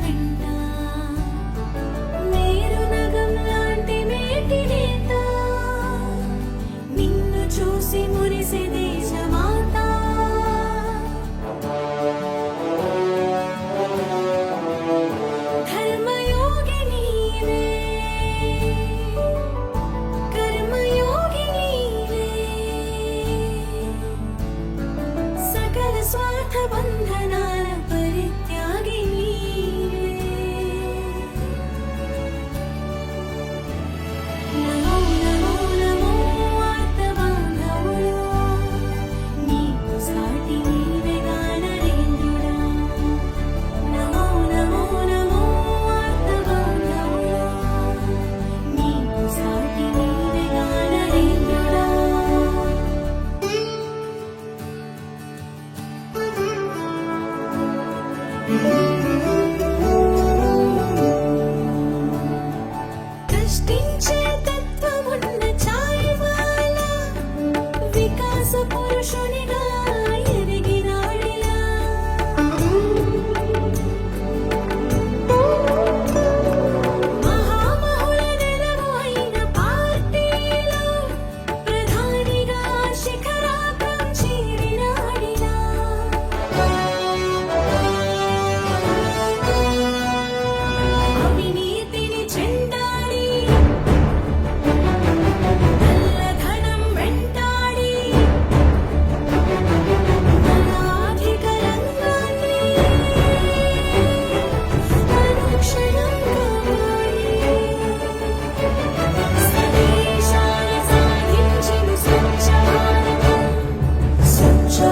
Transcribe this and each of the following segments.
వెంట మీరు నగం లాంటి మేటి నేత నిన్ను చూసి మురిసే దేశమాత ధర్మయోగి నీవే కర్మయోగి నీవే సకల స్వార్థ బంధనాల పరిత్యాగి నీవే నమో నమో నమో ఆర్తబాంధవుడా నీకు సాటి నీవెగా నరేంద్రుడా నమో నమో నమో ఆర్తబాంధవుడా నీకు సాటి నీవెగా నరేంద్రుడా కష్టించే తత్వమున్న ఛాయమాల వికాస పురుషునిగా ఎదిగినాడిలా మహామహుల నెలవు అయిన పార్టీలో ప్రధానిగా శిఖరాగ్రం చేరినాడిలా అవినీతిని చెండాడి నల్లధనం వెంటాడి అనాధిక రంగాన్ని అనుక్షణం కాపాడి స్వదేశాల సాధించిన స్వచ్ఛ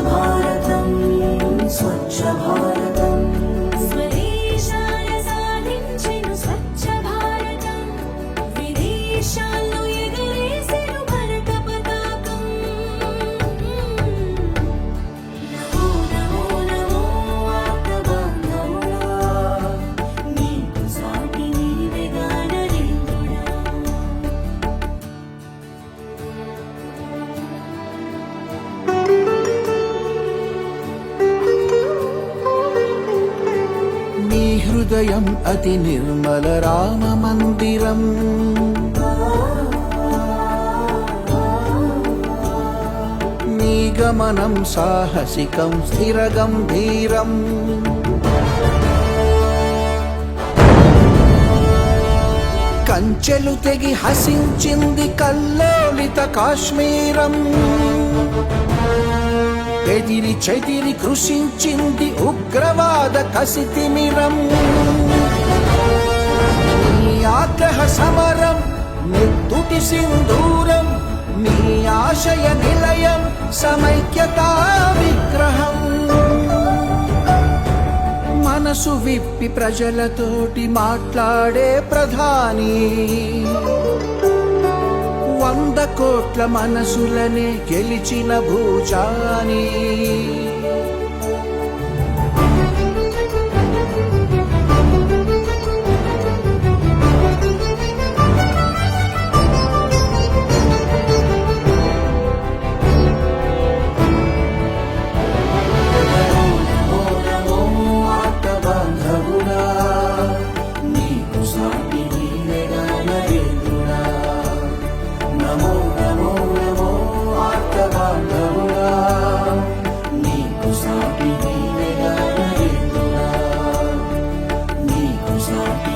భారతం స్వచ్ఛ భారతం స్వదేశాల సాధించిన స్వచ్ఛ భారతం విదేశాల్లో ఎగరేసెను భరత పతాకం నమో నమో నమో ఆర్తబాంధవుడా నీకు సాటి నీవెగా నరేంద్రుడా నీ హృదయం అతి నిర్మల రామ మందిరం నీ గమనం సాహసికం స్థిర గంభీరం కంచెలు తెగి హసించింది కల్లోలిత కాశ్మీరం ఎదిరి చెదిరి కృషించింది ఉగ్రవాద కసితిమిరం నీ ఆగ్రహ సమరం నెత్తుటి సింధూరం నీ ఆశయ నిలయం సమైక్యతా విగ్రహం మనసు విప్పి ప్రజలతోటి మాట్లాడే ప్రధాని 100 కోట్ల మనసులనే గెలిచిన భూజాని నమో నమో ఆర్తబాంధవుడా నీకు సాటి నీవెగా నరేంద్రుడా నమో నమో నమో ఆర్తబాంధవుడా నీకు సాటి నీవెగా నరేంద్రుడా నీకు సాటి